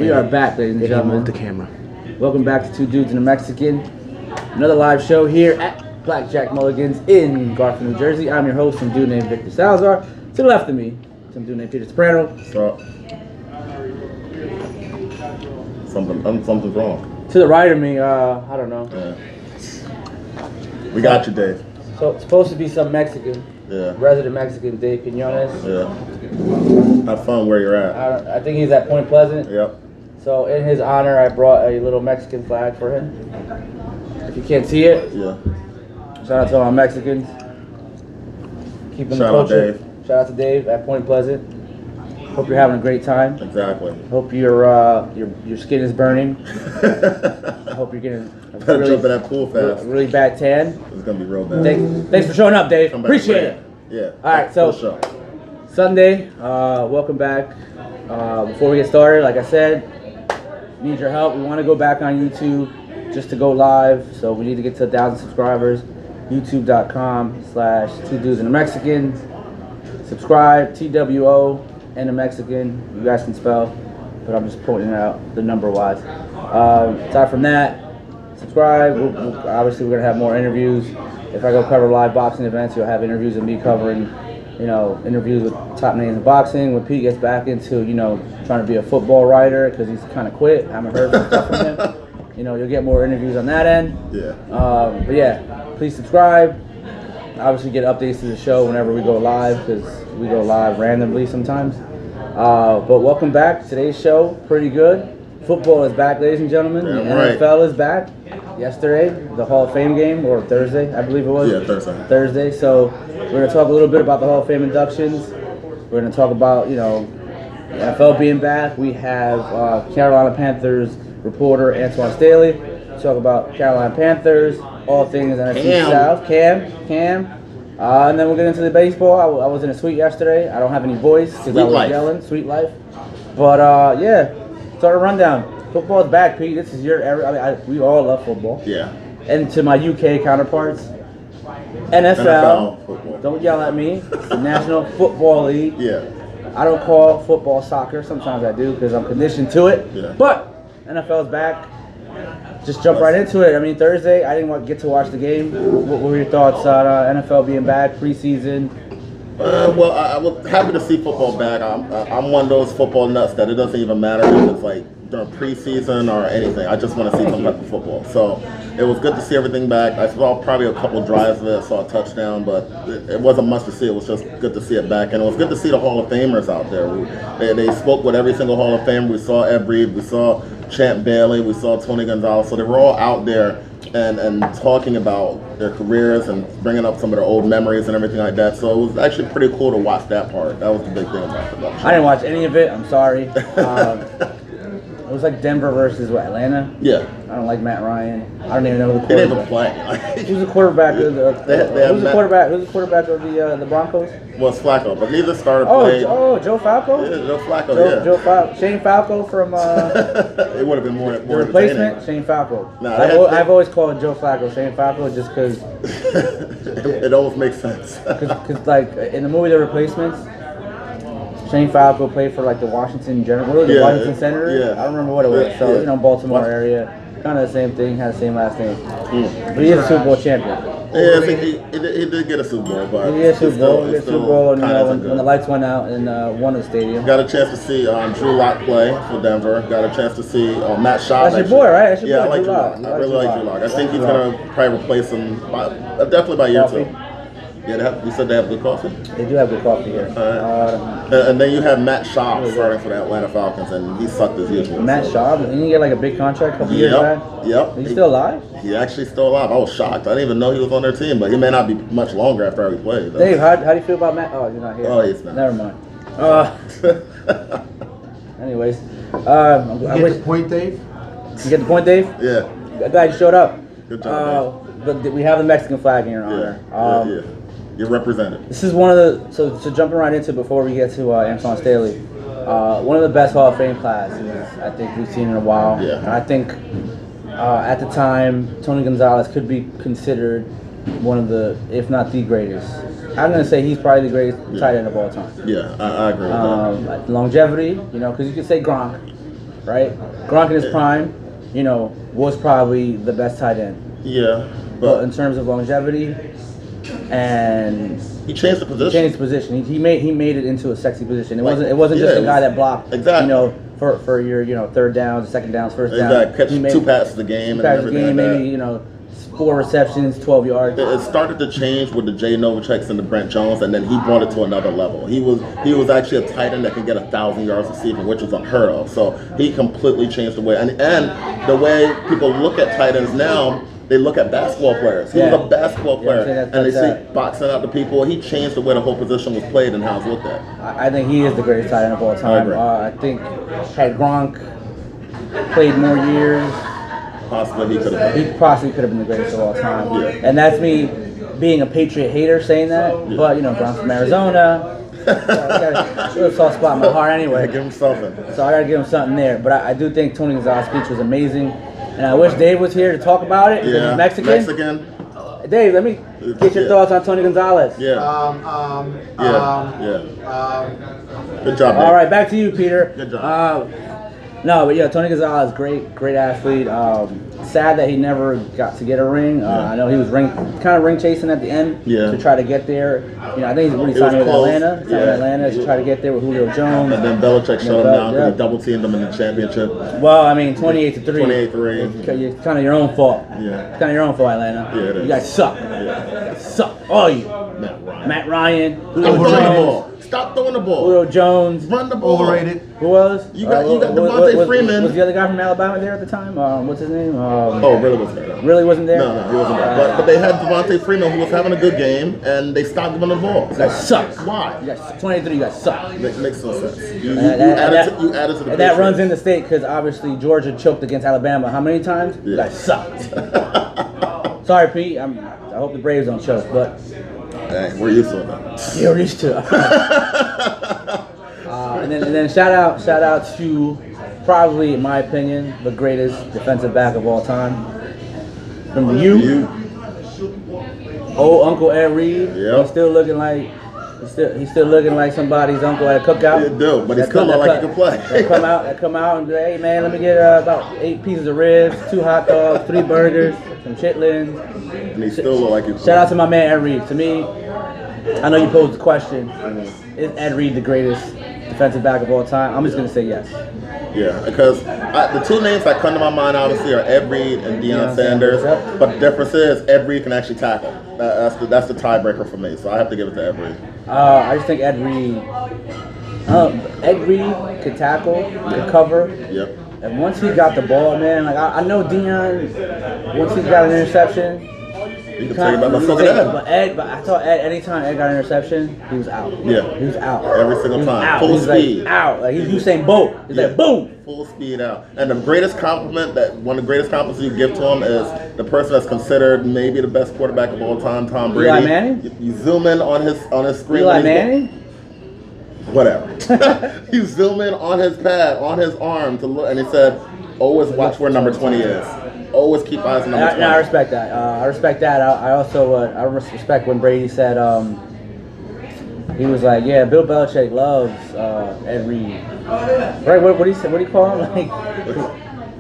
We are back, ladies and gentlemen. The camera. Welcome back to Two Dudes and a Mexican. Another live show here at Blackjack Mulligan's in Garfield, New Jersey. I'm your host, some dude named Victor Salazar. To the left of me, some dude named Peter Soprano. What's up? Something's wrong. To the right of me, I don't know. Yeah. We got you, Dave. So it's supposed to be some Mexican. Yeah. Resident Mexican, Dave Quinones. Yeah. Have fun where you're at. I think he's at Point Pleasant. Yep. So in his honor, I brought a little Mexican flag for him. If you can't see it, Yeah. shout out to all my Mexicans. Keeping the culture. Shout out to Dave at Point Pleasant. Hope you're having a great time. Exactly. Hope your skin is burning. I hope you're getting a Better jump in that pool fast. really bad tan. It's gonna be real bad. Thanks for showing up, Dave. Appreciate it. Yeah. All right, so Sunday, welcome back. Before we get started, like I said, need your help. We want to go back on YouTube just to go live, so we need to get to 1,000 subscribers. YouTube.com/2dudesandamexicans. Subscribe, TWO and a Mexican. You guys can spell, but I'm just pointing out the number wise. Aside from that, subscribe. Obviously, we're gonna have more interviews. If I go cover live boxing events, you'll have interviews of me covering, interviews with top names in boxing. When Pete gets back into, trying to be a football writer because he's kind of quit. I haven't heard from stuff from him. You'll get more interviews on that end. Yeah. But yeah, please subscribe. Obviously, get updates to the show whenever we go live because we go live randomly sometimes. But welcome back. Today's show, pretty good. Football is back, ladies and gentlemen. Damn the right. NFL is back. Yesterday, the Hall of Fame game, or Thursday, I believe it was. Yeah, Thursday. Thursday. So we're going to talk a little bit about the Hall of Fame inductions. We're going to talk about, the NFL being back. We have Carolina Panthers reporter Antwan Staley. Talk about Carolina Panthers, all things NFC South. Cam. And then we'll get into the baseball. I was in a suite yesterday. I don't have any voice because I was yelling. Sweet life. But start a rundown. Football's back, Pete. This is your era. We all love football. Yeah. And to my UK counterparts, NFL football. Don't yell at me. It's the National Football League. Yeah. I don't call football soccer. Sometimes I do because I'm conditioned to it. Yeah. But NFL's back. Just jump right into it. I mean, Thursday, I didn't get to watch the game. What were your thoughts on NFL being back, preseason? Well, I was happy to see football back. I'm one of those football nuts that it doesn't even matter if it's like during preseason or anything. I just want to see some type of football. So it was good to see everything back. I saw probably a couple drives of it. I saw a touchdown, but it wasn't much to see. It was just good to see it back. And it was good to see the Hall of Famers out there. They spoke with every single Hall of Famer. We saw Ed Reed. We saw Champ Bailey. We saw Tony Gonzalez. So they were all out there and talking about their careers and bringing up some of their old memories and everything like that. So it was actually pretty cool to watch that part. That was the big thing about the production. I didn't watch any of it. I'm sorry. It was like Denver versus Atlanta. Yeah. I don't like Matt Ryan. I don't even know who the They didn't quarterback. even play. Who's the quarterback of the? Who's the quarterback of the Broncos? Well, it's Flacco, but neither starter played. Joe Falco. Yeah, Joe Flacco. Joe Falco. Shane Falco from. It would have been more replacement. Shane Falco. Nah, I've always called Joe Flacco Shane Falco just because. It almost makes sense. Because like in the movie The Replacements, Shane Falco played for like the Washington Washington Senators. Yeah. I don't remember what it was. So Baltimore area, kind of the same thing, had the same last name. But he's a Super Bowl champion. Yeah, I think he did get a Super Bowl, but he did a Super Bowl. When the lights went out in one of the stadiums. Got a chance to see Drew Lock play for Denver. Got a chance to see Matt Schaub. That's your boy, right? That's your boy, I like Drew Lock. I really like Drew Lock. I think he's gonna probably replace him definitely by year 2. Yeah, you said they have good coffee? They do have good coffee here. And then you have Matt Schaub starting for the Atlanta Falcons, and he sucked as usual. Matt Schaub? Didn't he get like a big contract a couple years back? Yep. Is he still alive? He actually still alive. I was shocked. I didn't even know he was on their team, but he may not be much longer after he played. Dave, how do you feel about Matt? Oh, you're not here. Oh, he's not. Never mind. Anyways. You get the point, Dave? You get the point, Dave? Yeah. Glad you showed up. Good job, Dave. But we have the Mexican flag in your honor. Yeah. You're represented. This is one of the so jumping right into it before we get to Antwan Staley. One of the best Hall of Fame classes I think we've seen in a while. Yeah. And I think at the time Tony Gonzalez could be considered one of the, if not the greatest. I'm gonna say he's probably the greatest tight end of all time. Yeah, I agree with that. Longevity, because you could say Gronk. right? Gronk in his prime, was probably the best tight end. Yeah, but in terms of longevity, and he changed the position. He made it into a sexy position. It wasn't just a guy that blocked. Exactly. For your third downs, second downs, first downs. Exactly. Catch 2 passes a game and everything. Maybe 4 receptions, 12 yards. It started to change with the Jay Novaceks and the Brent Jones, and then he brought it to another level. He was actually a tight end that could get 1,000 yards receiving, which was unheard of. So he completely changed the way, and the way people look at tight ends now. They look at basketball players. He was a basketball player, and they see boxing out the people. He changed the way the whole position was played and how it's looked at. I think he is the greatest tight end of all time. I think had Gronk played more years, possibly he could have. He possibly could have been the greatest of all time. Yeah. And that's me being a Patriot hater saying that. Yeah. But Gronk's from Arizona. So I got a soft spot in my heart anyway. Give him something. So I got to give him something there. But I do think Tony Gonzalez's speech was amazing. And I wish Dave was here to talk about it. Yeah. He's Mexican. Dave, let me get your thoughts on Tony Gonzalez. Yeah. Good job, Dave. All right, back to you, Peter. Good job. Tony Gonzalez, great athlete. Sad that he never got to get a ring. I know he was ring chasing at the end to try to get there. I think he's really signing with Atlanta. To try to get there with Julio Jones. And then Belichick shut him down because he double teamed him in the championship. Well, 28-3. 28-3. It's kind of your own fault. Yeah. It's kind of your own fault, Atlanta. Yeah, it is. You guys suck. Yeah. You guys suck. All you. Matt Ryan. Julio Jones. Stop throwing the ball. Julio Jones. Run the ball. Overrated. Who was? You got Devontae Freeman. Was the other guy from Alabama there at the time? What's his name? Really wasn't there. Really wasn't there? No, he wasn't there. But they had Devontae Freeman who was having a good game, and they stopped giving him the ball. You guys suck. Why? You guys 23. You guys suck. Makes no sense. You added to the. And that runs in the state because obviously Georgia choked against Alabama. How many times? You guys sucked. Sorry, Pete. I hope the Braves don't choke, but. Dang, we're used to it. You're used to it. And then shout out to probably, in my opinion, the greatest defensive back of all time. From the U. Old Uncle Ed Reed. Yep. He's still looking like somebody's uncle at a cookout. He do, but he still look like he can play. They come out and be like, hey man, let me get about 8 pieces of ribs, 2 hot dogs, 3 burgers, some chitlins. And he still look like he can play. Shout out to my man Ed Reed. To me, I know you posed the question, is Ed Reed the greatest defensive back of all time? I'm just going to say yes. Yeah, because the 2 names that come to my mind obviously are Ed Reed and Deion Sanders. Yep. But the difference is Ed Reed can actually tackle. That's the tiebreaker for me. So I have to give it to Ed Reed. I just think Ed Reed could tackle, could cover. Yep. And once he got the ball, man, like I know Deion, once he got an interception, you can take it back. Let's look at Ed. But I thought anytime Ed got an interception, he was out. Yeah. He was out. Every single time. Full speed. Like, out. Like he's Usain Bolt. He's like boom. Full speed out. And the greatest compliment one of the greatest compliments you give to him is the person that's considered maybe the best quarterback of all time, Tom Brady. Eli Manning? You zoom in on his screen. Eli Manning? Whatever. You zoom in on his pad, on his arm to look, and he said, always watch where number 20 is. Always keep eyes on number 20. I respect that. I also I respect when Brady said he was like, yeah, Bill Belichick loves Ed Reed. Right? What did he say? What do you call him? Like,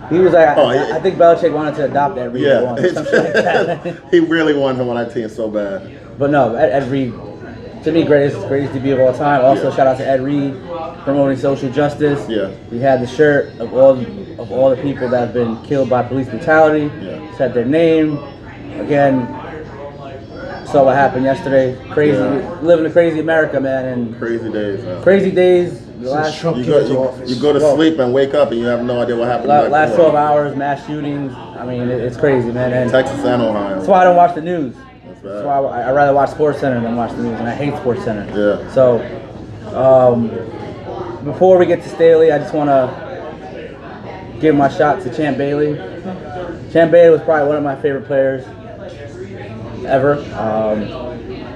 he was like, I think Belichick wanted to adopt Ed Reed. Yeah, something like that. He really wanted him on that team so bad. But no, Ed Reed, to me, greatest DB of all time. Also, shout out to Ed Reed promoting social justice. Yeah. We had the shirt of all the people that have been killed by police brutality. Yeah. Said their name. Again, saw what happened yesterday. Crazy, living a crazy America, man. And crazy days, man. Crazy days. The last you go to sleep and wake up and you have no idea what happened. Last 12 hours, mass shootings. I mean, it's crazy, man. And Texas and Ohio. That's why I don't watch the news. That's why I'd rather watch SportsCenter than watch the news, and I hate SportsCenter. Yeah. So, before we get to Staley, I just want to give my shot to Champ Bailey. Champ Bailey was probably one of my favorite players ever.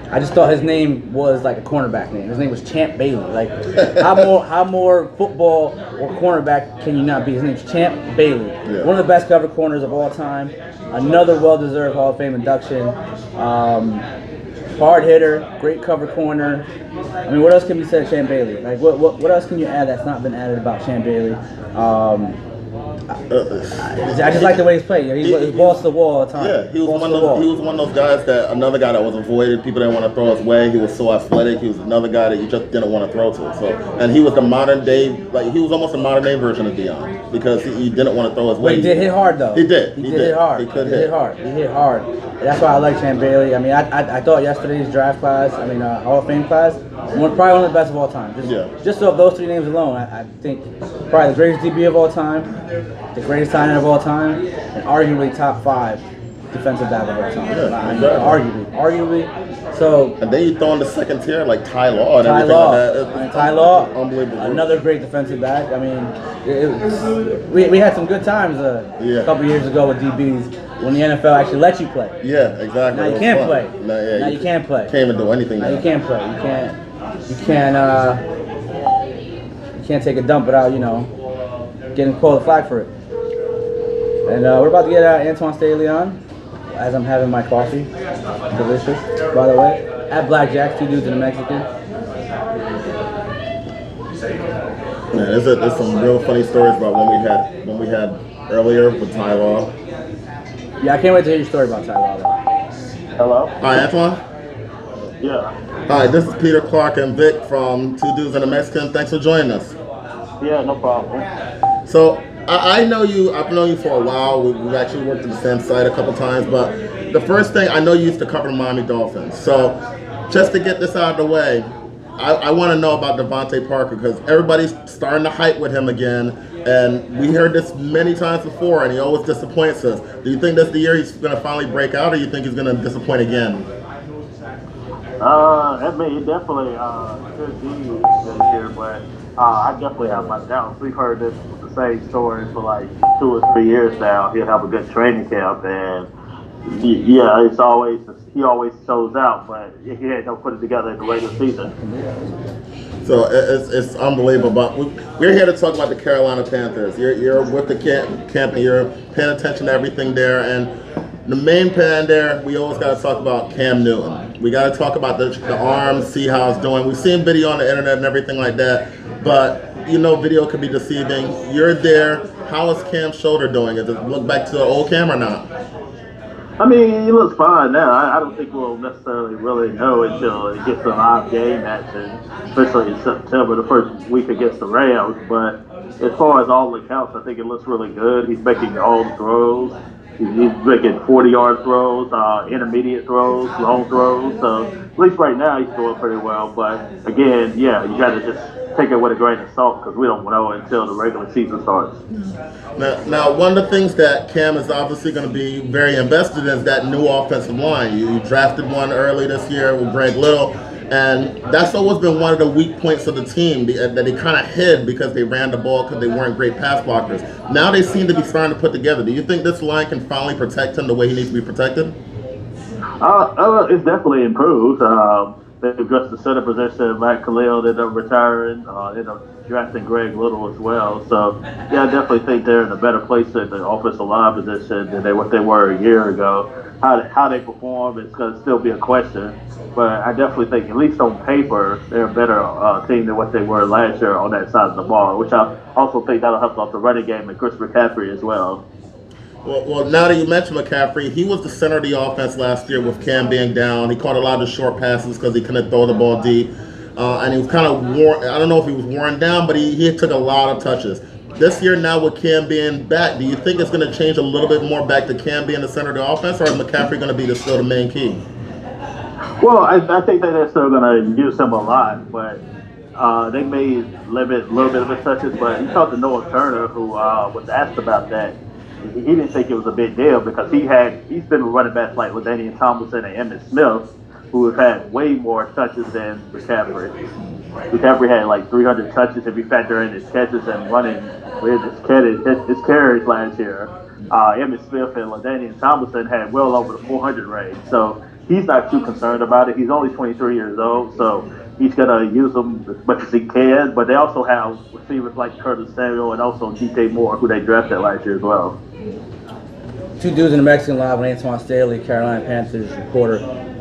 I just thought his name was like a cornerback name. His name was Champ Bailey. Like, how more football or cornerback can you not be? His name's Champ Bailey. Yeah. One of the best cover corners of all time. Another well-deserved Hall of Fame induction. hard hitter, great cover corner. I mean, what else can be said of Champ Bailey? Like, what else can you add that's not been added about Champ Bailey? I just like the way he's played. He's balls to the wall all the time. Yeah, he was one of those guys that another guy that was avoided. People didn't want to throw his way. He was so athletic. He was another guy that you just didn't want to throw to. So, and he was the modern day, like he was almost a modern day version of Deion because he didn't want to throw his way. But he did hit hard though. He did. He did hit hard. He could hit hard. He hit hard. And that's why I like Champ Bailey. I mean, I thought yesterday's draft class, Hall of Fame class, probably one of the best of all time. Just off those 3 names alone, I think probably the greatest DB of all time, the greatest tight end of all time, and arguably top 5 defensive back of all time. Yeah, exactly. Arguably. So. And then you throw in the second tier like Ty Law and everything like that. Ty Law, unbelievable. Another great defensive back. I mean, we had some good times a couple years ago with DBs when the NFL actually let you play. Yeah, exactly. Now you can't play. Now you can't play. Can't even do anything. Now you can't play. You can't take a dump without getting called a flag for it. And we're about to get Antwan Staley on as I'm having my coffee. Delicious, by the way. At Blackjack's, 2 dudes and a Mexican. Man, there's some real funny stories about when we had earlier with Ty Law. Yeah, I can't wait to hear your story about Ty Law. Hello? Hi, Antwan. Yeah. Hi, this is Peter Clark and Vic from 2 Dudes and a Mexican. Thanks for joining us. Yeah, no problem. So, I know you, I've known you for a while. We've actually worked at the same site a couple times, but the first thing, I know you used to cover the Miami Dolphins. So, just to get this out of the way, I want to know about Devontae Parker because everybody's starting to hype with him again, and we heard this many times before, and he always disappoints us. Do you think that's the year he's going to finally break out, or do you think he's going to disappoint again? He definitely could be this year, but I definitely have my doubts. We've heard this the same story for like 2 or 3 years now. He'll have a good training camp, and yeah, he always shows out, but he don't put it together in the regular season. So it's unbelievable. But we're here to talk about the Carolina Panthers. You're with the camp and you're paying attention to everything there. And the main plan there, we always got to talk about Cam Newton. We got to talk about the arm, see how it's doing. We've seen video on the internet and everything like that, but video can be deceiving. You're there. How is Cam's shoulder doing? Does it look back to the old Cam or not? I mean, he looks fine now. I don't think we'll necessarily really know until it gets a live game action, especially in September, the first week against the Rams. But as far as all accounts, I think it looks really good. He's making all the throws. He's making 40-yard throws, intermediate throws, long throws. So at least right now he's doing pretty well. But again, yeah, you got to just take it with a grain of salt because we don't know until the regular season starts. Now, one of the things that Cam is obviously going to be very invested in is that new offensive line. You drafted one early this year with Greg Little, and that's always been one of the weak points of the team that they kind of hid because they ran the ball because they weren't great pass blockers. Now they seem to be starting to put together. Do you think this line can finally protect him the way he needs to be protected? It's definitely improved. They addressed the center position. Matt Khalil ended up retiring. Ended up drafting Greg Little as well. So, yeah, I definitely think they're in a better place at the offensive line position than what they were a year ago. How they perform is going to still be a question. But I definitely think, at least on paper, they're a better team than what they were last year on that side of the ball, which I also think that'll help off the running game and Chris McCaffrey as well. Well, now that you mentioned McCaffrey, he was the center of the offense last year with Cam being down. He caught a lot of the short passes because he couldn't throw the ball deep. And he was kind of worn. I don't know if he was worn down, but he took a lot of touches. This year now with Cam being back, do you think it's going to change a little bit more back to Cam being the center of the offense, or is McCaffrey going to be still the main key? Well, I think that they're still going to use him a lot, but they may limit a little bit of his touches. But you talked to Noah Turner, who was asked about that. He didn't think it was a big deal because he's been running backs like LaDainian Tomlinson and Emmitt Smith, who have had way more touches than McCaffrey. McCaffrey had like 300 touches if you factor in his catches and running with his carries last year. Emmitt Smith and LaDainian Tomlinson had well over the 400 range. So he's not too concerned about it. He's only 23 years old, so he's going to use them as much as he can. But they also have receivers like Curtis Samuel and also DJ Moore, who they drafted last year as well. 2 Dudes in the Mexican live with Antwan Staley, Carolina Panthers reporter.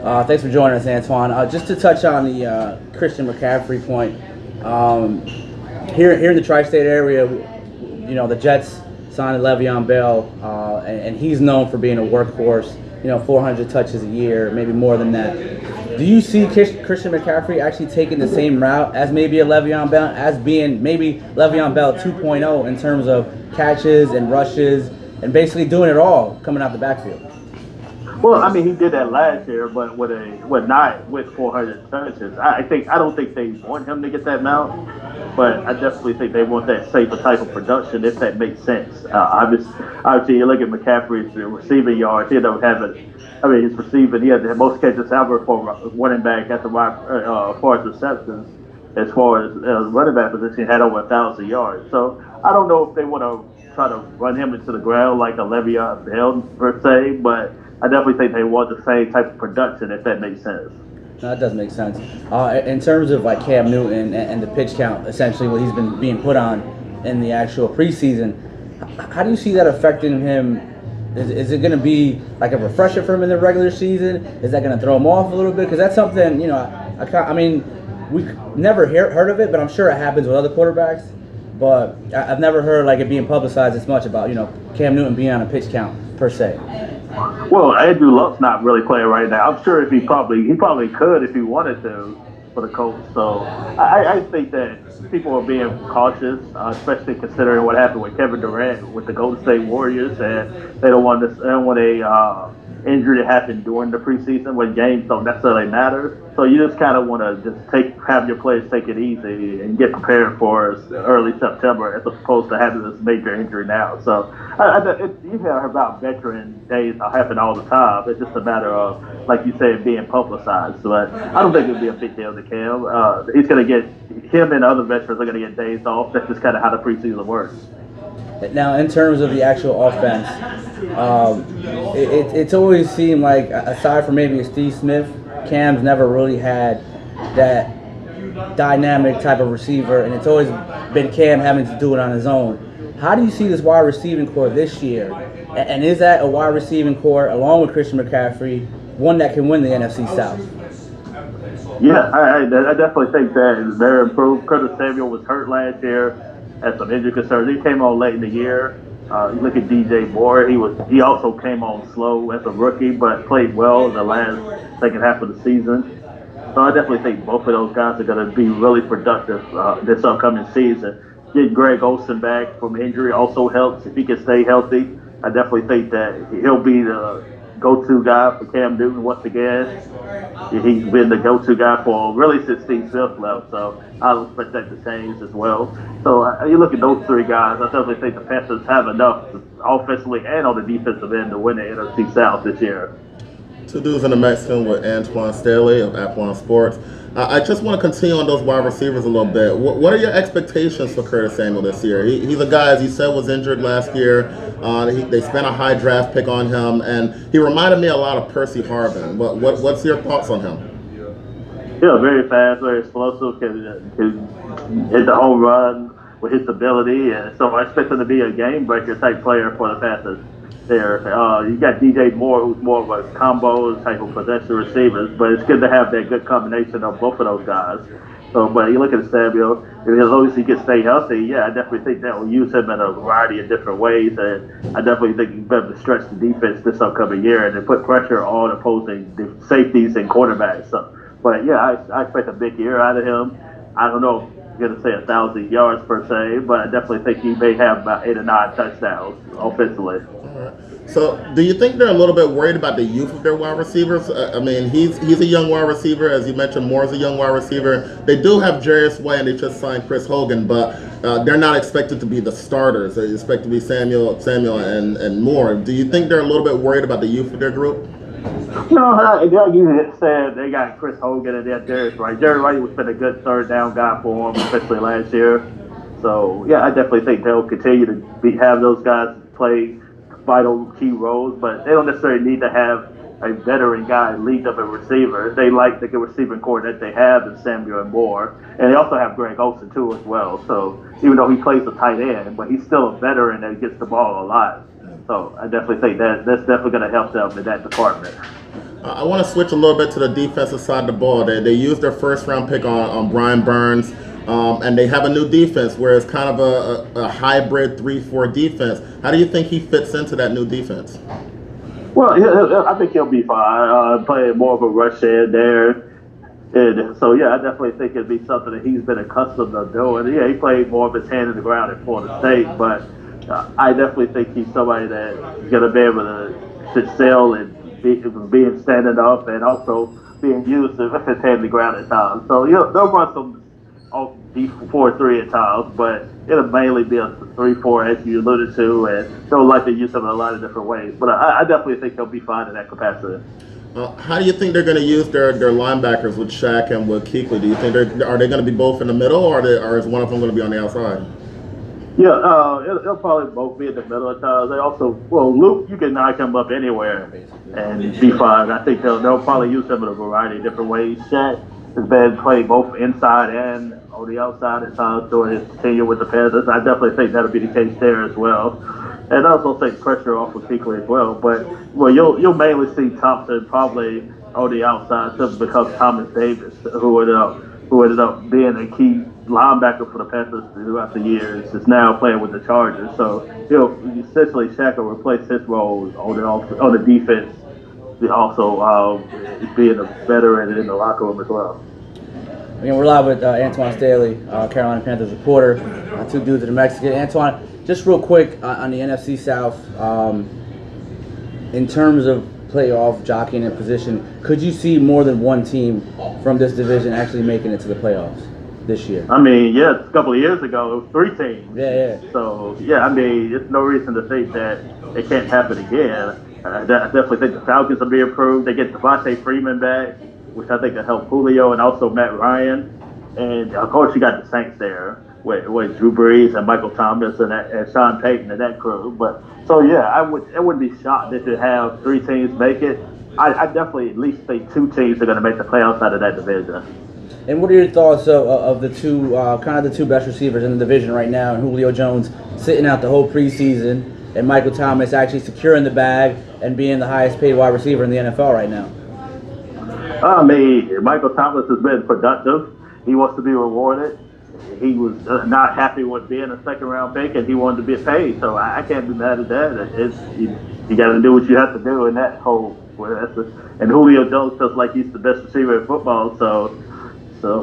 Thanks for joining us, Antwan. Just to touch on the Christian McCaffrey point, here in the tri-state area, the Jets signed Le'Veon Bell, and he's known for being a workhorse. 400 touches a year, maybe more than that. Do you see Christian McCaffrey actually taking the same route as maybe a Le'Veon Bell, as being maybe Le'Veon Bell 2.0 in terms of catches and rushes and basically doing it all coming out the backfield? Well, I mean, he did that last year, but not with 400 touches. I don't think they want him to get that amount, but I definitely think they want that safer type of production, if that makes sense. Obviously, you look at McCaffrey's receiving yards. He don't have it. I mean, his receiving, he had the most catches ever for running back at the as far as receptions. As far as running back position, he had over 1,000 yards. So I don't know if they want to try to run him into the ground like a Le'Veon Bell per se, but I definitely think they want the same type of production, if that makes sense. No, that does make sense. In terms of like Cam Newton and the pitch count, essentially what he's been being put on in the actual preseason, how do you see that affecting him? Is it going to be like a refresher for him in the regular season? Is that going to throw him off a little bit? Because that's something, I mean, we never heard of it, but I'm sure it happens with other quarterbacks. But I've never heard like it being publicized as much about, Cam Newton being on a pitch count per se. Well, Andrew Luck's not really playing right now. I'm sure if he probably could if he wanted to for the Colts. So I think that people are being cautious, especially considering what happened with Kevin Durant with the Golden State Warriors, and they don't want a injury to happen during the preseason when games don't necessarily matter. So you just kind of want to just have your players take it easy and get prepared for early September, as opposed to having this major injury now. So you hear about veteran days happen all the time. It's just a matter of, like you said, being publicized. But I don't think it would be a big deal to Cam. He's going to get, him and other veterans are going to get days off. That's just kind of how the preseason works. Now, in terms of the actual offense, it's always seemed like, aside from maybe Steve Smith, Cam's never really had that dynamic type of receiver, and it's always been Cam having to do it on his own. How do you see this wide receiving core this year? And is that a wide receiving core, along with Christian McCaffrey, one that can win the NFC South? Yeah, I definitely think that they're improved. Curtis Samuel was hurt last year, had some injury concerns. He came on late in the year. You look at DJ Moore. He also came on slow as a rookie, but played well in the second half of the season. So I definitely think both of those guys are going to be really productive this upcoming season. Getting Greg Olsen back from injury also helps if he can stay healthy. I definitely think that he'll be the go-to guy for Cam Newton once again. He's been the go-to guy for really since Steve Smith left, so I don't expect that to change as well. So you look at those three guys, I definitely think the Panthers have enough offensively and on the defensive end to win the NFC South this year. Two Dudes in the Mexican with Antwan Staley of Athlon Sports. I just want to continue on those wide receivers a little bit. What are your expectations for Curtis Samuel this year? He's a guy, as you said, was injured last year. They spent a high draft pick on him, and he reminded me a lot of Percy Harvin. What's your thoughts on him? Yeah, very fast, very explosive, can hit the home run with his ability, and so I expect him to be a game breaker type player for the Panthers. There, you got DJ Moore, who's more of a combo type of possession receivers, but it's good to have that good combination of both of those guys. So, but you look at Samuel, as long as he can stay healthy, yeah, I definitely think that will use him in a variety of different ways, and I definitely think he's better to stretch the defense this upcoming year and to put pressure on opposing safeties and quarterbacks. So, but yeah, I expect a big year out of him. I don't know if I'm going to say 1,000 yards per se, but I definitely think he may have about 8 or 9 touchdowns offensively. So, do you think they're a little bit worried about the youth of their wide receivers? I mean, he's a young wide receiver, as you mentioned. Moore's a young wide receiver. They do have Jarius White, and they just signed Chris Hogan, but they're not expected to be the starters. They expect to be Samuel, and Moore. Do you think they're a little bit worried about the youth of their group? No, like you said, they got Chris Hogan and they got Jarius White. Jarius White was been a good third down guy for them, especially last year. So yeah, I definitely think they'll continue to have those guys play vital key roles, but they don't necessarily need to have a veteran guy lead up a receiver. They like the good receiving core that they have in Samuel and Moore, and they also have Greg Olsen too as well. So even though he plays a tight end, but he's still a veteran that gets the ball a lot. So I definitely think that's definitely going to help them in that department. I want to switch a little bit to the defensive side of the ball. They used their first round pick on Brian Burns, and they have a new defense where it's kind of a hybrid 3-4 defense. How do you think he fits into that new defense? Well, I think he'll be fine. Playing more of a rush in there. And so, yeah, I definitely think it'd be something that he's been accustomed to doing. Yeah, he played more of his hand in the ground at Florida State, but I definitely think he's somebody that's going to be able to excel and being standing up and also being used with his hand in the ground at times. So they'll run some off D4-3 at times, but it'll mainly be a 3-4 as you alluded to, and they'll likely use him in a lot of different ways. But I definitely think he'll be fine in that capacity. How do you think they're going to use their linebackers with Shaq and with Kuechly? Do you think are they going to be both in the middle, or is one of them going to be on the outside? Yeah, it'll probably both be in the middle at times. They also, Luke, you can knock him up anywhere and be fine. I think they'll probably use him in a variety of different ways. Shaq has been played both inside and on the outside at times during his tenure with the Panthers. I definitely think that'll be the case there as well. And also take pressure off of Kuechly as well. But you'll mainly see Thompson probably on the outside simply because Thomas Davis, who ended up being a key linebacker for the Panthers throughout the years, is now playing with the Chargers. So essentially Shaq will replace his role on the defense. Also being a veteran in the locker room as well. Again, we're live with Antwan Staley, Carolina Panthers reporter. Two dudes in the Mexican. Antwan, just real quick on the NFC South, in terms of playoff jockeying and position, could you see more than one team from this division actually making it to the playoffs this year? I mean, yes, a couple of years ago, it was 3 teams. Yeah. So, I mean, there's no reason to think that it can't happen again. I definitely think the Falcons will be improved. They get Devontae Freeman back, which I think will help Julio and also Matt Ryan. And, of course, you got the Saints there with Drew Brees and Michael Thomas and Sean Payton and that crew. But so, I wouldn't be shocked if you have 3 teams make it. I definitely at least think 2 teams are going to make the playoffs out of that division. And what are your thoughts of the two, kind of the 2 best receivers in the division right now, and Julio Jones sitting out the whole preseason, and Michael Thomas actually securing the bag and being the highest paid wide receiver in the NFL right now? I mean, Michael Thomas has been productive. He wants to be rewarded. He was not happy with being a second-round pick, and he wanted to be paid. So I can't be mad at that. You got to do what you have to do in that whole. And Julio Jones feels like he's the best receiver in football, so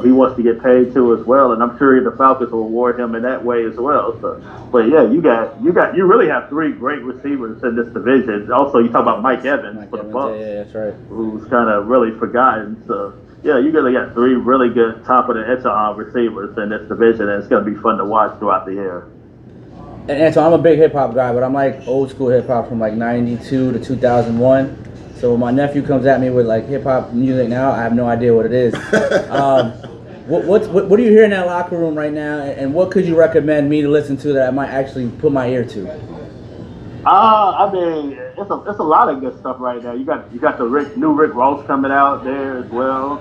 he wants to get paid too as well. And I'm sure the Falcons will reward him in that way as well. So, but yeah, you really have 3 great receivers in this division. Also, you talk about Mike Evans for the Bucs, yeah, that's right, who's kind of really forgotten. So. Yeah, you really got 3 really good top of the echelon receivers in this division, and it's going to be fun to watch throughout the year. And so I'm a big hip hop guy, but I'm like old school hip hop from like '92 to 2001. So when my nephew comes at me with like hip hop music now, I have no idea what it is. What do you hear in that locker room right now, and what could you recommend me to listen to that I might actually put my ear to? I mean, it's a lot of good stuff right now. You got the new Rick Ross coming out there as well.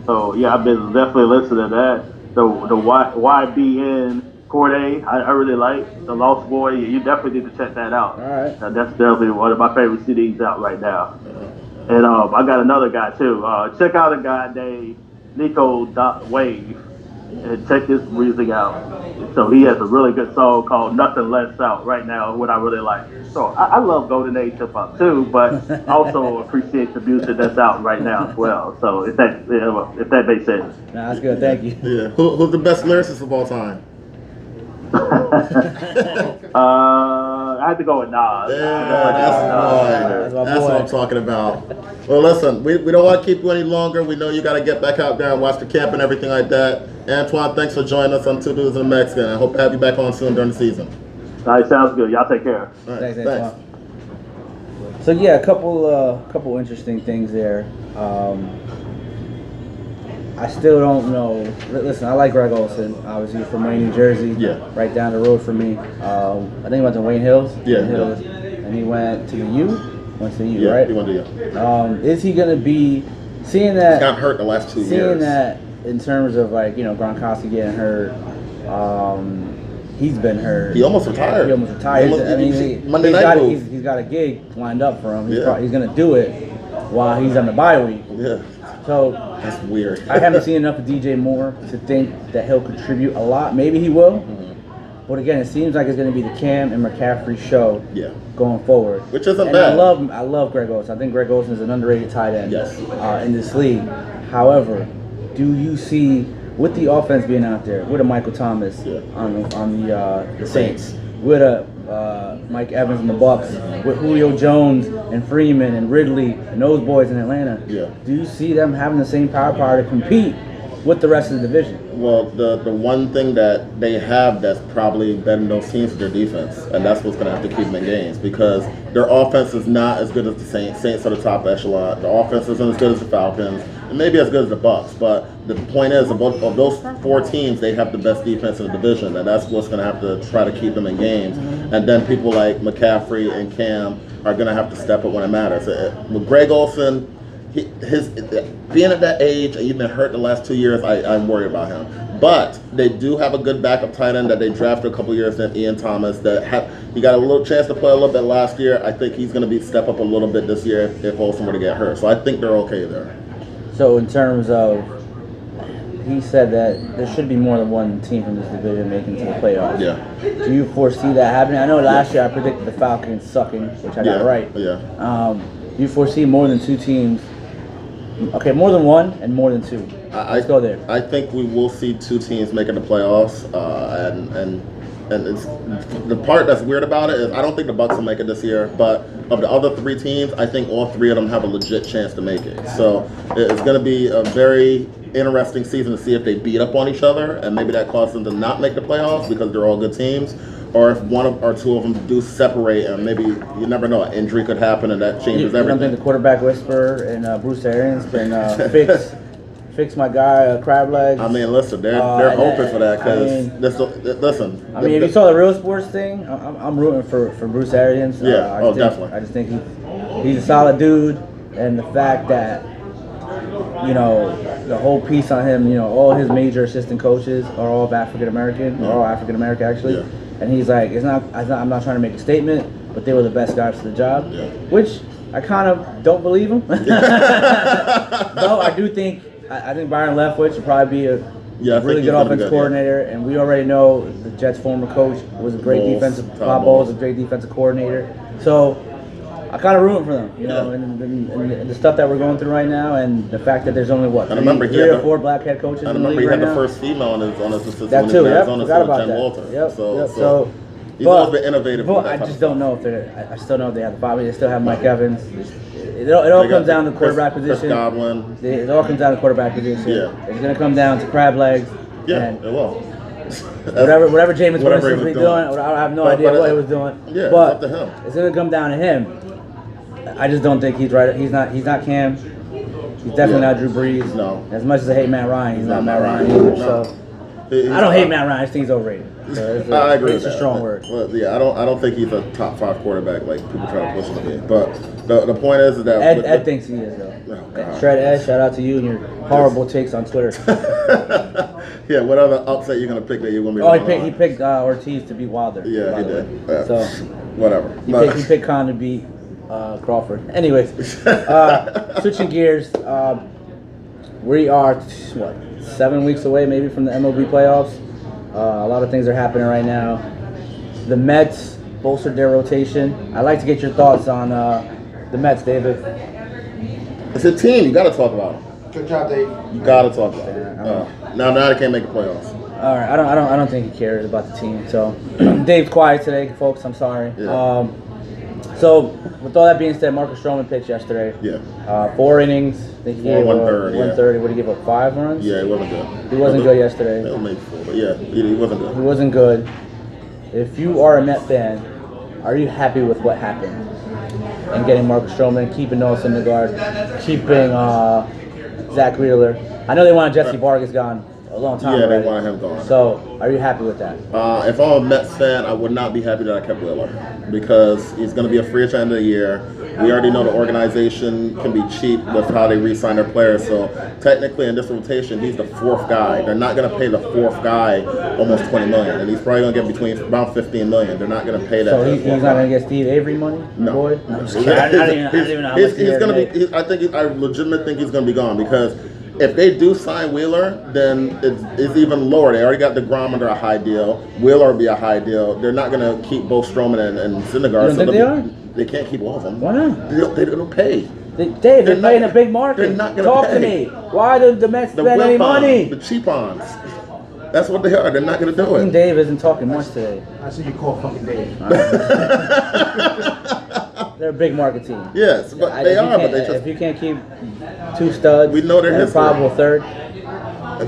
So yeah, I've been definitely listening to that. The YBN Corday, I really like. The Lost Boy, you definitely need to check that out. All right. That's definitely one of my favorite CDs out right now. And I got another guy too. Check out a guy named Nico Wave and check his music out. So he has a really good song called Nothing Less out right now, what I really like. So I love Golden Age hip hop too, but also appreciate the music that's out right now as well. So if that makes sense. Nah, that's good. Thank you. Yeah. Who's the best lyricist of all time? I had to go with Nas. Yeah, that's what I'm talking about. Well, listen, we don't want to keep you any longer. We know you got to get back out there and watch the camp and everything like that. Antwan, thanks for joining us on 2 Dudes in the Mexican. I hope to have you back on soon during the season. All right, sounds good. Y'all take care. All right, thanks. So yeah, a couple interesting things there. I still don't know. Listen, I like Greg Olson. Obviously, he's from Wayne, New Jersey. Yeah. Right down the road from me. I think he went to Wayne Hills. Yeah. And he went to the U. Went to the U, yeah, right? He went to the U. Is he going to be seeing that? He got hurt the last 2 years. Seeing that in terms of like Gronkowski getting hurt. He's been hurt. He almost retired. Monday Night Move. He's got a gig lined up for him. He's going to do it. while he's on the bye week. Yeah. So That's weird. I haven't seen enough of DJ Moore to think that he'll contribute a lot. Maybe he will. But again, it seems like it's going to be the Cam and McCaffrey show going forward. Which isn't and bad. I love Greg Olsen. I think Greg Olsen is an underrated tight end Yes. in this league. However, do you see, with the offense being out there, with a Michael Thomas on the Saints, with a Mike Evans and the Bucks, with Julio Jones and Freeman and Ridley and those boys in Atlanta, do you see them having the same power to compete with the rest of the division? Well, the one thing that they have that's probably better than those teams is their defense, and that's what's going to have to keep them in games because their offense is not as good as the Saints. Saints are the top echelon. The offense isn't as good as the Falcons, and maybe as good as the Bucks. But the point is, of those 4 teams, they have the best defense in the division, and that's what's going to have to try to keep them in games. And then people like McCaffrey and Cam are going to have to step up when it matters. With Greg Olsen, his being at that age and you've been hurt the last 2 years, I'm worried about him. But they do have a good backup tight end that they drafted a couple years in, Ian Thomas. He got a little chance to play a little bit last year. I think he's going to step up a little bit this year if Olsen were to get hurt. So I think they're okay there. So in terms of, he said that there should be more than one team from this division making it to the playoffs. Yeah. Do you foresee that happening? I know last year I predicted the Falcons sucking, which I got right. Yeah. Do you foresee more than 2 teams? Okay, more than 1 and more than 2. Let's go there. I think we will see 2 teams making the playoffs, and it's, the part that's weird about it is I don't think the Bucks will make it this year, but of the other 3 teams, I think all 3 of them have a legit chance to make it. So it's going to be a very interesting season to see if they beat up on each other, and maybe that causes them to not make the playoffs because they're all good teams. Or if 1 or 2 of them do separate, and maybe you never know, an injury could happen, and that changes everything. I don't think the quarterback whisperer and Bruce Arians can fix my guy crab legs. I mean, listen, they're hoping for that because listen. I mean, if you saw the Real Sports thing, I'm rooting for Bruce Arians. Definitely. I just think he's a solid dude, and the fact that the whole piece on him, all his major assistant coaches are all African American, or all African American actually. Yeah. And he's like, I'm not trying to make a statement, but they were the best guys for the job, which I kind of don't believe him. No, I do think, I think Byron Leftwich would probably be a really good offensive coordinator, and we already know the Jets' former coach was a great defensive, Bob Bowles, a great defensive coordinator. So I kind of rooting for them, and the stuff that we're going through right now, and the fact that there's only three or 4 black head coaches. I remember he had the first female on his assistant. That too, forgot about that. Walter. Yep. So he's always been innovative. But I just don't know if I still know if they have the Bobby. They still have Mike Evans. It all comes down to quarterback position. Chris Godwin. It all comes down to quarterback position. Yeah. It's going to come down to crab legs. Yeah, it will. Whatever Jameis Winston was doing, I have no idea what he was doing. Yeah, but it's up to him. It's going to come down to him. I just don't think he's right. He's not Cam. He's definitely not Drew Brees. No. As much as I hate Matt Ryan, he's not Matt Ryan either. No. So I don't hate Matt Ryan. I just think he's overrated. So I agree. It's a strong word. Well, yeah, I don't think he's a top 5 quarterback like people try to push him to be. But the point is that Ed thinks he is though. Oh, Shred Ed, shout out to you and your horrible takes on Twitter. Yeah, what other upset you're gonna pick that you're gonna be? He picked Ortiz to beat Wilder. Yeah, he did. So whatever. He picked Khan to beat Crawford. Anyways, switching gears, we are 7 weeks away maybe from the MLB playoffs. A lot of things are happening right now. The Mets bolstered their rotation. I'd like to get your thoughts on the Mets, David. It's a team. You got to talk about them. Good job, Dave. You got to talk about it. Now they can't make the playoffs. All right, I don't think he cares about the team. So Dave's quiet today, folks. I'm sorry. Yeah. So with all that being said, Marcus Stroman pitched yesterday. Yeah. 4 innings. I think he gave up 1/3. 1/3. Would he give up 5 runs? Yeah, he wasn't good. He wasn't good yesterday. Maybe 4, but yeah, he wasn't good. He wasn't good. If you are a Met fan, are you happy with what happened? And getting Marcus Stroman, keeping Noah Syndergaard, keeping Zach Wheeler. I know they wanted Jesse Vargas gone a long time Yeah, already. they wanted him gone. So, are you happy with that? If I'm a Mets fan, I would not be happy that I kept Wheeler because he's going to be a free agent at the end of the year. We already know the organization can be cheap with how they re-sign their players. So technically, in this rotation, he's the fourth guy. They're not going to pay the fourth guy almost $20 million, and he's probably going to get between around $15 million. They're not going to pay that. So he's not going to get Steve Avery money? No. Boy? No, I'm just kidding. I don't even know how much he's going to be. I legitimately think he's going to be gone because if they do sign Wheeler, then it's even lower. They already got DeGrom under a high deal. Wheeler will be a high deal. They're not going to keep both Stroman and Syndergaard. You don't think they are? They can't keep all of them. Why not? They don't pay. Dave, they're playing a big market. They're not going to Talk pay. to me. Why do the Mets spend any money? The cheap-ons. That's what they are. They're not going to do it. Dave isn't talking much today. I see you call fucking Dave. They're a big market team. Yes, but they are. But they just. If you can't keep two studs, We know their and a history. probable third.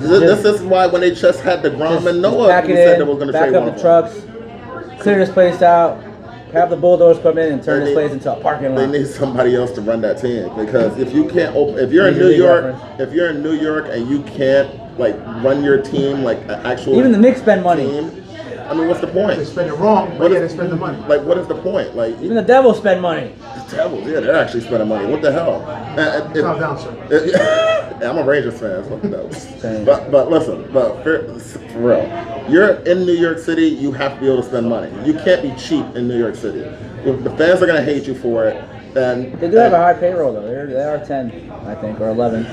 This is why when they just had DeGrom and Noah, back we it said in, they were going to back trade up one the of trucks, clear this place out, have the bulldozers come in and turn this place into a parking They lot. need somebody else to run that team because if you can't open, if you're in Major New League York, reference. if you're in New York and you can't like run your team like an actual Even the Knicks spend money. team, I mean, what's the point? They spend it wrong, but yeah, they spend the money. Like, what is the point? Like, Even the Devils spend money. the Devils, yeah, they're actually spending money. What the hell? Calm down, sir. I'm a Rangers fan. Fuck the Devils. Same. But listen, for real, you're in New York City. You have to be able to spend money. You can't be cheap in New York City. The fans are gonna hate you for it. And They do have a high payroll though. They are 10, I think, or 11.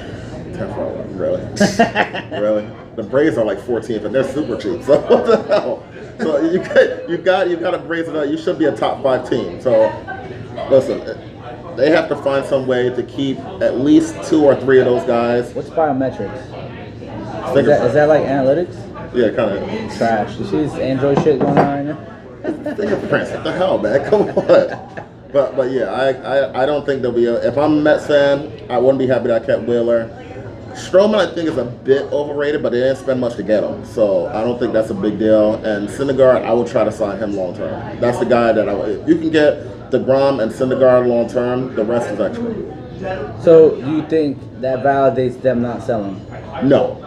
10 for 11, really? Really? The Braves are like 14th, and they're super cheap. So what the hell? So you got to brace it up. You should be a top 5 team. So listen, they have to find some way to keep at least 2 or 3 of those guys. What's biometrics? Is that like analytics? Yeah, kind of. Trash. You see this Android shit going on right now? Fingerprints. What the hell, man? Come on. But yeah, I don't think there'll be if I'm a Mets fan, I wouldn't be happy that I kept Wheeler. Stroman, I think, is a bit overrated, but they didn't spend much to get him, so I don't think that's a big deal. And Syndergaard, I would try to sign him long term. That's the guy that if you can get DeGrom and Syndergaard long term, the rest is extra. So you think that validates them not selling? No.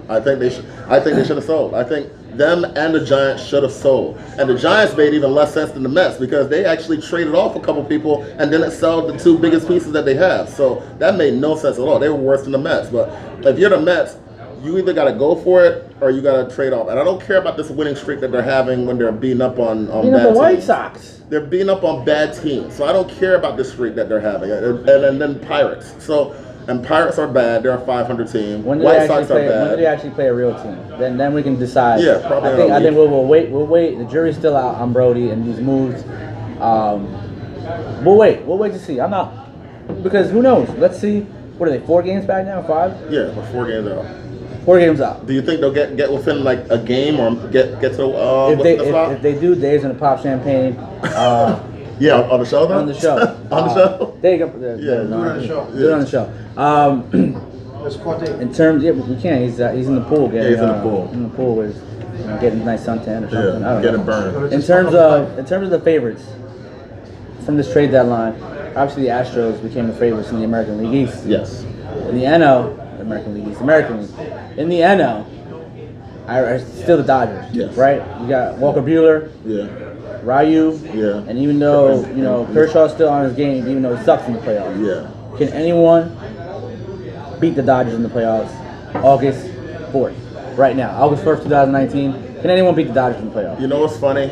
I think they should. I think they should have sold. I think them and the Giants should have sold. And the Giants made even less sense than the Mets because they actually traded off a couple people and didn't sell the 2 biggest pieces that they have. So that made no sense at all. They were worse than the Mets. But if you're the Mets, you either got to go for it or you got to trade off. And I don't care about this winning streak that they're having when they're beating up on bad the teams. White Sox. They're beating up on bad teams. So I don't care about this streak that they're having. And then Pirates. And Pirates are bad. They're a 500 team. White Sox are bad. When do they actually play a real team? Then we can decide. Yeah, probably. I think we'll wait. We'll wait. The jury's still out on Brody and these moves. We'll wait. We'll wait to see. I'm not because who knows? Let's see. What are they? 4 games back now? 5? Yeah, we're 4 games out. 4 games out. Do you think they'll get within like a game or get to the If they do, Dave's gonna pop champagne. Yeah, on the show though? On the show. On the show? There you go. Yeah, do it on the show. Do it on the show. Let's call Dave. In terms, we can. He's in the pool. Getting, he's in the pool. In the pool with getting a nice suntan or something. I don't getting know. burned. In terms of the favorites from this trade deadline, obviously the Astros became the favorites in the American League East. Yes. In the NL, American League East, American League. In the NL, still the Dodgers. Yes. Right. You got Walker Buehler. Yeah. Ryu, Yeah. and even though Kershaw's still on his game, even though he sucks in the playoffs, Yeah. can anyone beat the Dodgers in the playoffs? August 4th, right now, August 1st, 2019. Can anyone beat the Dodgers in the playoffs? You know what's funny?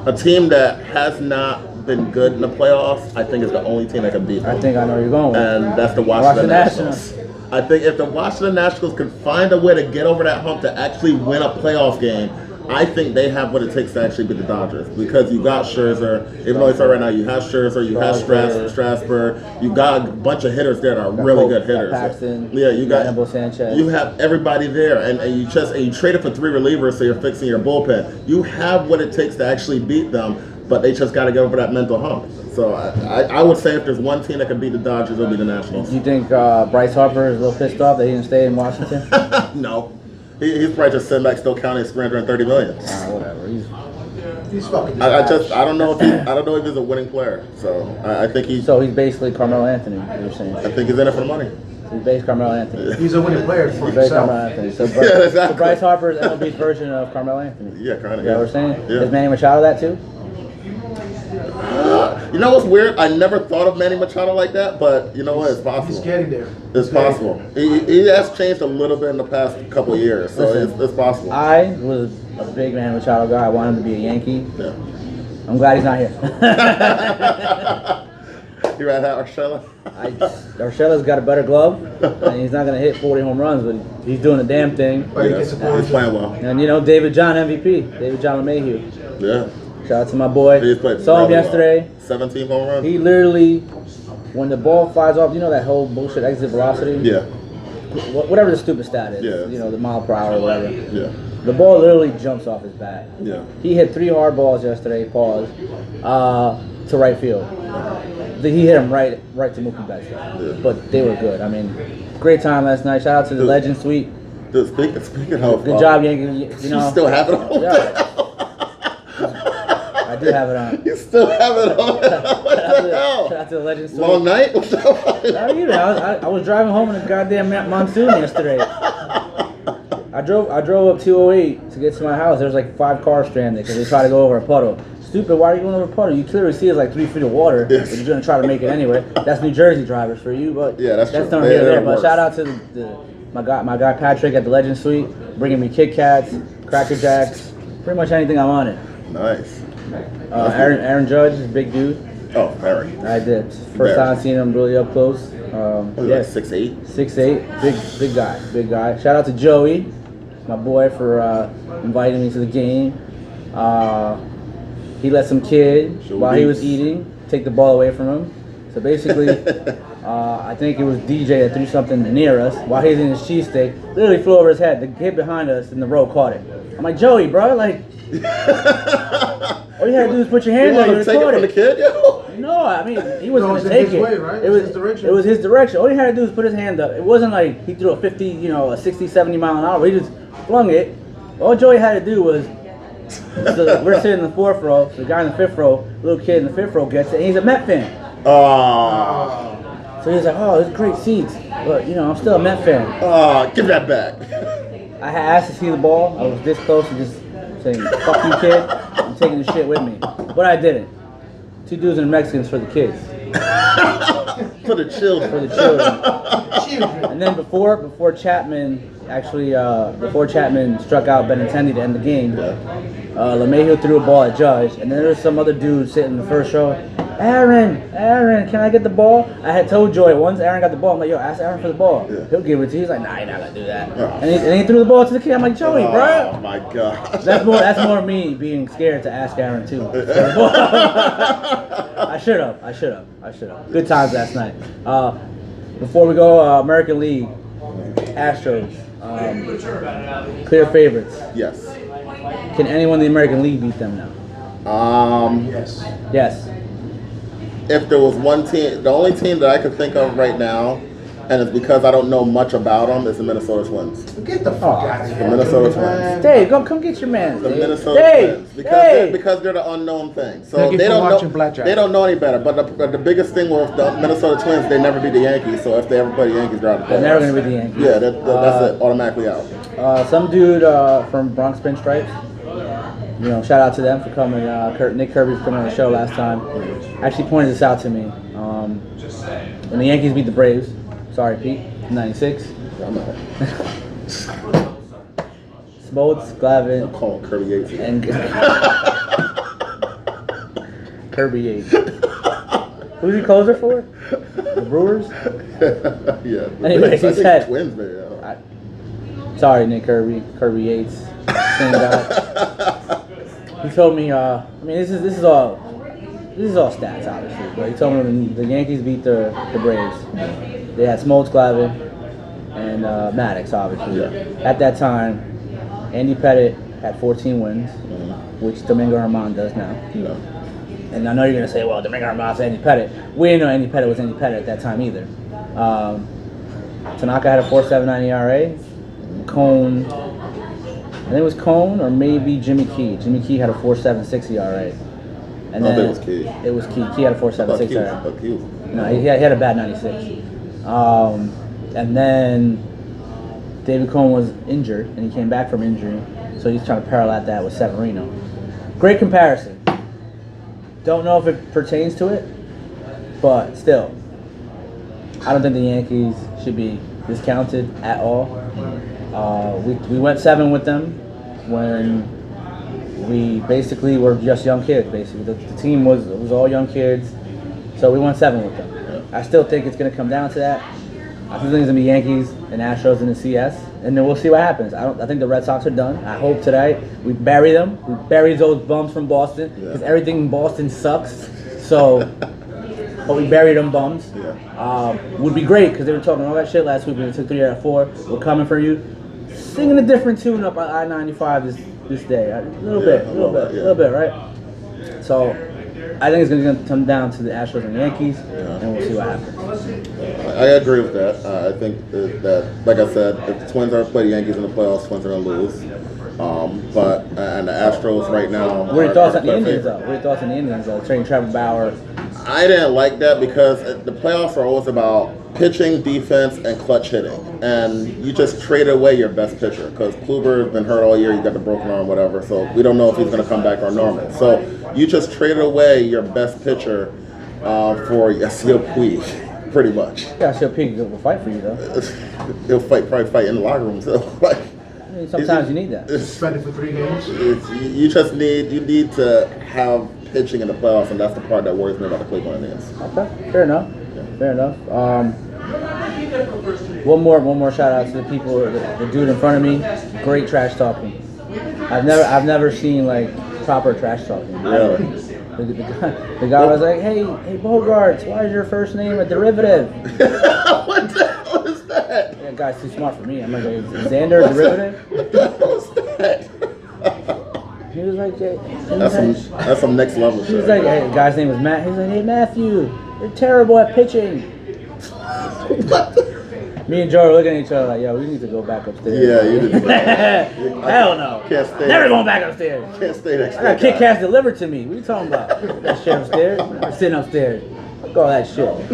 A team that has not been good in the playoffs, I think is the only team that can beat them. I think I know where you're going with. And that's the Washington Nationals. Nationals. I think if the Washington Nationals could find a way to get over that hump to actually win a playoff game, I think they have what it takes to actually beat the Dodgers because you got Scherzer. Even though it's right now, you have Scherzer, you have Strasburg, you got a bunch of hitters there that are really good hitters. Paxton, yeah, you got Anibal Sanchez. You have everybody there, and you traded for 3 relievers, so you're fixing your bullpen. You have what it takes to actually beat them, but they just got to get over that mental hump. So I would say if there's one team that can beat the Dodgers, it'll be the Nationals. Do you think Bryce Harper is a little pissed off that he didn't stay in Washington? No. He's probably just sitting back still counting his $330 million. Whatever. He's fucking. I don't know if he's a winning player. So I think he's. So he's basically Carmelo Anthony. You're saying? I think he's in it for the money. He's based Carmelo Anthony. He's a winning player for He's based Carmelo himself. Anthony. So, Yeah, exactly. so Bryce Harper is MLB's version of Carmelo Anthony. Yeah, kind of. You know what we're saying? Yeah. Is Manny Machado that too? You know what's weird? I never thought of Manny Machado like that, but you know what? It's possible. He's getting there. It's possible. He has changed a little bit in the past couple of years, so Listen, it's possible. I was a big Manny Machado guy. I wanted him to be a Yankee. Yeah. I'm glad he's not here. You rather have Urshela? Urshela's got a better glove, and he's not going to hit 40 home runs, but he's doing the damn thing. But he gets a He's playing well. And you know, David John MVP, David John LeMahieu. Yeah. Shout out to my boy. He's played Saw him really yesterday. well. 17 home runs. He literally, when the ball flies off, you know that whole bullshit exit velocity? Yeah. Whatever the stupid stat is, Yeah. you know, the mile per hour or whatever. Yeah. The ball literally jumps off his bat. Yeah. He hit 3 hard balls yesterday, pause, to right field. He hit him right to Mookie Betts. Yeah. But they were good. I mean, great time last night. Shout out to the Dude. Legend Suite. Dude, speaking of, Good job, Yankee. You know, you still have it on? Yeah. I do have it on. You still have it on? What the hell? Shout out to the Legend Suite. Long night? What the fuck? I was driving home in a goddamn monsoon yesterday. I drove up 208 to get to my house. There was like 5 cars stranded because they tried to go over a puddle. Stupid, why are you going over a puddle? You clearly see it's like 3 feet of water, Yes. but you're going to try to make it anyway. That's New Jersey drivers for you, but Yeah, that's true. not here They're there. But worse. shout out to my guy Patrick at the Legend Suite, bringing me Kit Kats, Cracker Jacks, pretty much anything I wanted. Nice. Aaron Judge is a big dude. Oh, very. I did. First Very. time seeing him really up close. What is Yeah, that, 6'8"? 6'8", big guy. Shout out to Joey, my boy, for inviting me to the game. He let some kid, Sure while he did. was eating, take the ball away from him. So basically, I think it was DJ that threw something near us while he's in his cheesesteak. Literally flew over his head. The kid behind us in the row caught it. I'm like, Joey, bro, like, all you had to do is put your hand You out. want You to take it caught from the it. kid, yo? No, I mean, he wasn't No, going to it's take his it. way, right? It was It's his direction. It was his direction. All he had to do was put his hand up. It wasn't like he threw a 50, a 60, 70 mile an hour. He just flung it. All Joey had to do was, so we're sitting in the 4th row, the guy in the 5th row, little kid in the 5th row gets it, and he's a Met fan. Oh, So he's like, oh, it's great seats. But, I'm still a Met fan. give that back. I had asked to see the ball. I was this close to just saying, fuck you, kid. I'm taking the shit with me. But I didn't. 2 dudes and Mexicans for the kids. For the children. For the children. And then before Chapman struck out Benintendi to end the game, LeMahieu threw a ball at Judge, and then there was some other dude sitting in the first row. Aaron, can I get the ball? I had told Joy once Aaron got the ball, I'm like, yo, ask Aaron for the ball. Yeah. He'll give it to you. He's like, nah, you're not gonna do that. Oh. And he threw the ball to the kid. I'm like, Joey, Oh bro. my god. That's more me being scared to ask Aaron too. I should have. Good times last night. Before we go, American League, Astros, clear favorites. Yes. Can anyone in the American League beat them now? Yes. Yes. If there was one team, the only team that I could think of right now, and it's because I don't know much about them, is the Minnesota Twins. Get the fuck out of here. The Minnesota Twins. Dave, come get your man. The Dave. Minnesota Dave, Twins, Dave. because they're the unknown thing. So Thank you they for don't watching know. Blackjack. They don't know any better. But the biggest thing with the Minnesota Twins, they never beat the Yankees. So if they ever play the Yankees, they're out of the They're never playoffs. gonna beat the Yankees. Yeah, that's it. Automatically out. Some dude from Bronx Pinstripes. Shout out to them for coming. Nick Kirby for coming on the show last time. Actually pointed this out to me. When the Yankees beat the Braves. Sorry, Pete. '96. I'm out. Smoltz, Glavine, I'm calling Kirby Yates. and Kirby Yates. Who's he closer for? The Brewers? Yeah. Anyways, he I think said- Twins, man. Sorry, Nick Kirby. Kirby Yates. Same guy. He told me. This is all stats, obviously. But he told me when the Yankees beat the Braves, they had Smoltz, Glavine, and Maddox, obviously. Yeah. At that time, Andy Pettitte had 14 wins, which Domingo Germán does now. Yeah. And I know you're going to say, well, Domingo Germán's Andy Pettitte. We didn't know Andy Pettitte was Andy Pettitte at that time either. Tanaka had a 4.79 ERA. Cone, I think it was Cone or maybe Jimmy Key. Jimmy Key had a 4.76 ERA. And I then think it was Key. It was Key. Key had a 4.76 ERA. No, he had a bad 96. And then David Cone was injured, and he came back from injury, so he's trying to parallel that with Severino. Great comparison. don't know if it pertains to it, but still, I don't think the Yankees should be discounted at all. We went 7 with them when we basically were just young kids. Basically, the team was all young kids, so we went 7 with them. I still think it's going to come down to that. I still think it's going to be Yankees and Astros in the CS, and then we'll see what happens. I think the Red Sox are done. I hope today we bury them. We bury those bums from Boston because everything in Boston sucks. So, but we buried them bums. Would be great because they were talking all that shit last week when they took 3 out of 4. We're coming for you. Singing a different tune up on I-95 this day. A little bit, right? So, I think it's going to come down to the Astros and Yankees, and we'll see what happens. I agree with that. I think that, like I said, if the Twins are playing the Yankees in the playoffs, Twins are going to lose. And the Astros right now. What are your thoughts on the Indians, though? What are your thoughts on the Indians, though? Trading Trevor Bauer. I didn't like that because the playoffs are always about pitching, defense, and clutch hitting. And you just traded away your best pitcher because Kluber has been hurt all year. You got the broken arm, whatever. So we don't know if he's going to come back or normal. So you just traded away your best pitcher for Yasiel Puig. Pretty much. Yeah, Yasiel Puig will fight for you, though. He'll probably fight in the locker room too. Sometimes you need that. Suspended for 3 games. You need to have pitching in the playoffs, and that's the part that worries me about the Cleveland Indians. Okay, fair enough. Fair enough. One more shout out to the people, the dude in front of me. Great trash talking. I've never seen like proper trash talking. Really? The guy was like, hey Bogarts, why is your first name a derivative? What the hell is that? That guy's too smart for me. I'm like, is Xander a derivative? What the hell is that? He was like, That's some next level shit. He was like, hey, the guy's name was Matt. He was like, hey Matthew, you're terrible at pitching. Me and Joe were looking at each other like, yo, we need to go back upstairs. Yeah, you did. Hell no. Can't stay. Never going back upstairs. Can't stay next I got Kit Kats delivered to me. What are you talking about? That shit upstairs. I'm sitting upstairs. Fuck all that shit.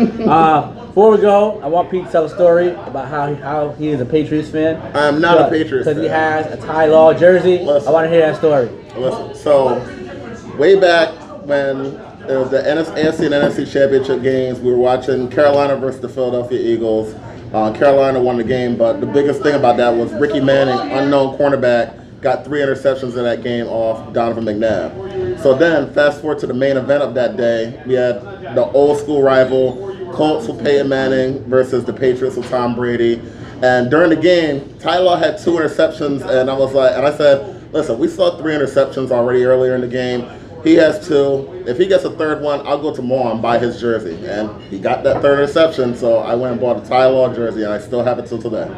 Before we go, I want Pete to tell a story about how he is a Patriots fan. I'm not a Patriots fan. Because he has a Ty Law jersey. Listen. I want to hear that story. Listen, so way back when it was the AFC and NFC championship games, we were watching Carolina versus the Philadelphia Eagles. Carolina won the game, but the biggest thing about that was Ricky Manning, unknown cornerback, got 3 interceptions in that game off Donovan McNabb. So then, fast forward to the main event of that day, we had the old school rival, Colts with Peyton Manning versus the Patriots with Tom Brady. And during the game, Ty Law had 2 interceptions, and I said, listen, we saw 3 interceptions already earlier in the game. He has 2. If he gets a 3rd one, I'll go to Mall and buy his jersey. And he got that 3rd interception, so I went and bought a Ty Law jersey, and I still have it till today.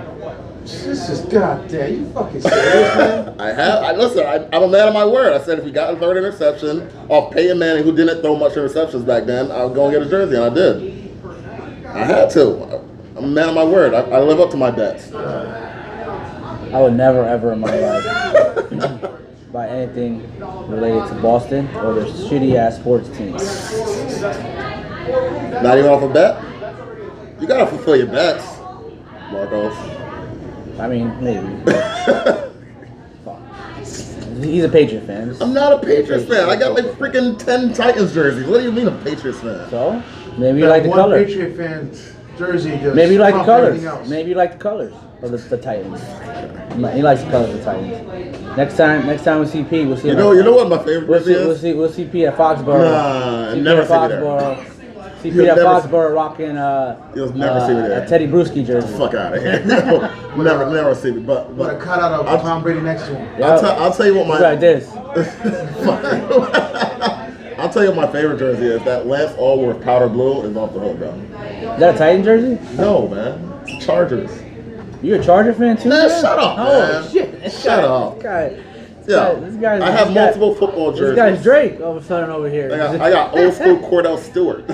This is goddamn. You fucking serious, man? I'm a man of my word. I said if he got a 3rd interception off Peyton Manning, who didn't throw much interceptions back then, I would go and get a jersey, and I did. I had to. I'm a man of my word. I live up to my bets. I would never, ever in my life buy anything related to Boston or their shitty-ass sports teams. Not even off a bet? You gotta fulfill your bets, Marcos. I mean, maybe. He's a Patriot fan. I'm not a Patriots fan. I got like freaking 10 Titans jerseys. What do you mean a Patriots fan? So, maybe you like the one colors. Patriot fan's jersey just Maybe you like the trump everything colors. else. Maybe you like the colors of the Titans. He likes the colors of the Titans. Next time we see Pete, we'll see. You know what my favorite jersey is? We'll see Pete at Foxborough. Nah, never see me there. See Pete at Foxborough rocking You'll never see me there. a Teddy Bruschi jersey. Fuck out of here. never see me. But With a cutout of Tom Brady next to him. I'll tell you what my like this. I'll tell you what my favorite jersey is. That Lance Allworth powder blue is off the hook, though. Is that a Titan jersey? No, man. It's Chargers. You a Charger fan too? Man, man? shut up, Oh man. shit! Shut up. This guy. I have multiple football jerseys. This guy's Drake all of a sudden over here. I got old school Cordell Stewart.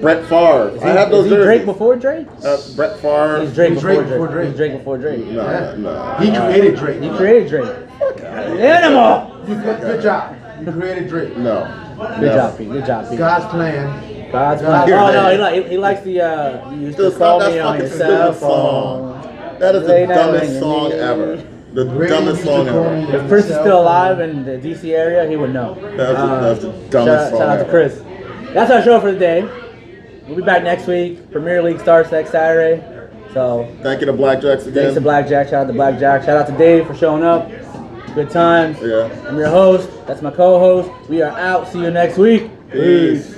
Brett Favre. I have those is he jerseys. Drake before Drake? Brett Favre. He's Drake He's before Drake Drake. before Drake. He's Drake before Drake. No. He created Drake. He created Drake. Animal. Good job. You created Drake. No. Good job, Pete. Good job, Pete. God's plan. God's God. plan. Oh no, he likes the. You used to Dude, call stop me that on fucking your cell stupid phone. song. That is the Late night dumbest ringing song me. ever. The dumbest song ever. If Chris is still alive in the DC area, he would know. That's the dumbest song Shout out to ever. Chris. That's our show for the day. We'll be back next week. Premier League starts next Saturday. So Thank you to Blackjacks again. thanks to Blackjack. Shout out to Blackjack. Shout out to Dave for showing up. Good times. Yeah. I'm your host. That's my co-host. We are out. See you next week. Peace.